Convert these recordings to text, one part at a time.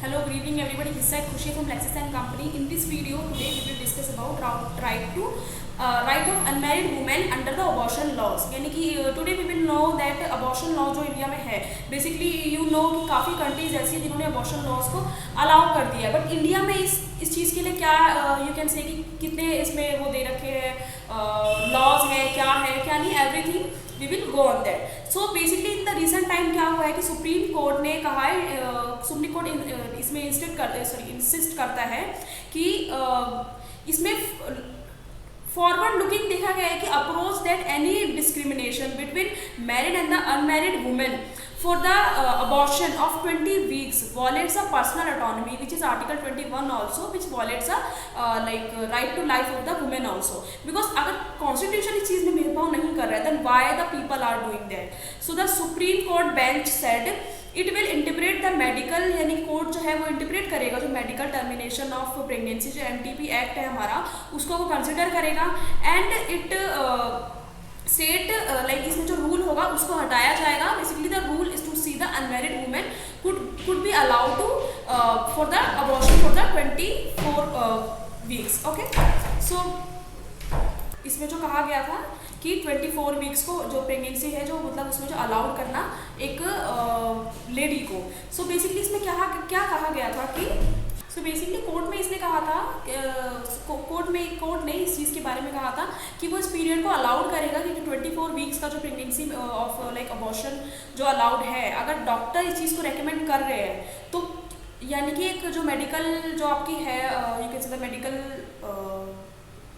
Hello, good evening everybody. This side Khushi from Lexis and Company. In this video today we will discuss about right of unmarried women under the abortion laws. यानी कि today we will know that abortion law जो India में है, basically you know कि काफ़ी countries ऐसी हैं जिन्होंने abortion laws को अलाउ कर दिया है, बट इंडिया में इस चीज़ के लिए क्या यू कैन से कि कितने इसमें वो दे रखे हैं लॉज है, क्या नहीं, everything we will go on that. So basically in the recent time क्या हुआ है कि सुप्रीम कोर्ट ने कहा है, सुप्रीम कोर्ट इसमें इंसिस्ट करता है कि इसमें फॉरवर्ड लुकिंग देखा गया है कि approach that any discrimination between married and the unmarried women for the abortion of 20 weeks violates a personal autonomy, which is article 21 also, which violates a right to life of the women also, because अगर constitution इस चीज़ में भेदभाव नहीं कर रहा है then why the people are doing that. So the Supreme Court bench said it will interpret the medical, यानी court जो है वो इंटरप्रेट करेगा जो मेडिकल टर्मिनेशन ऑफ प्रेगनेंसी जो MTP एक्ट है हमारा उसको वो कंसिडर करेगा एंड इट स्टेट इसमें जो रूल होगा उसको हटाया जाएगा. Basically the rule is to see the unmarried women could be allowed to for the abortion for the 24 weeks. Okay, so इसमें जो कहा गया था कि 24 वीक्स को जो प्रेगनेंसी है जो मतलब उसमें जो अलाउड करना एक लेडी को. सो बेसिकली इसमें क्या कहा गया था कि बेसिकली कोर्ट में इसने कहा था, कोर्ट ने इस चीज़ के बारे में कहा था कि वो इस पीरियड को अलाउड करेगा कि 24 वीक्स का जो प्रेगनेंसी ऑफ अबॉर्शन जो अलाउड है, अगर डॉक्टर इस चीज़ को रेकमेंड कर रहे हैं तो यानी कि एक जो मेडिकल जो आपकी है you can say the medical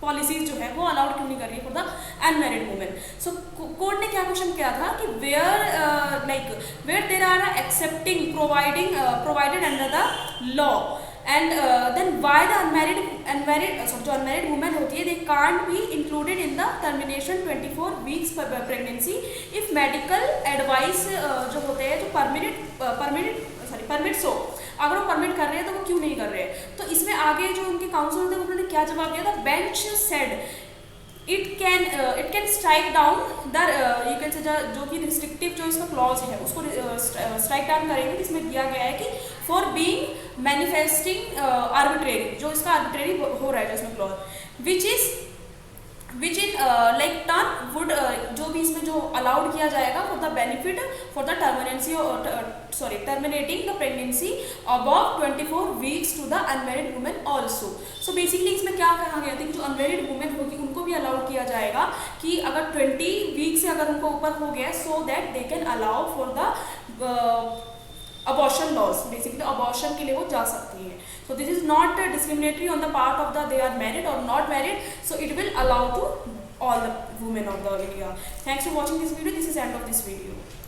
policies जो है वो अलाउड क्यों नहीं कर रही है for the unmarried women. So court ने क्या क्वेश्चन किया था कि where there are accepting provided under the law and then why the जो unmarried women होती है they can't be included in the termination 24 weeks pregnancy if medical advice जो होते हैं जो परमिट सो अगर वो परमिट कर रहे हैं तो वो क्यों नहीं कर रहे हैं. तो इसमें आगे जो उनके काउंसिल थे उन्होंने क्या जवाब दिया था. Bench said it can strike down the you can say जो कि रिस्ट्रिक्टिव जो इसका क्लॉज है उसको स्ट्राइक डाउन करेंगे. जिसमें दिया गया है कि फॉर बीइंग मैनिफेस्टिंग आर्बिट्रेरी जो इसका आर्बिट्रेरी हो रहा है जो इसमें clause which in turn would जो भी इसमें जो अलाउड किया जाएगा for the benefit for the terminating the pregnancy above 24 weeks to the unmarried women also. So basically इसमें क्या कहा गया था कि जो अनमैरिड वुमेन होगी उनको भी अलाउड किया जाएगा कि अगर 20 वीक से अगर उनको ऊपर हो गया so that they can allow for the abortion laws. Basically abortion के लिए वो जा सकती है. So this is not discriminatory on the part of the they are married or not married. So it will allow to all the women of the India. Thanks for watching this video. This is end of this video.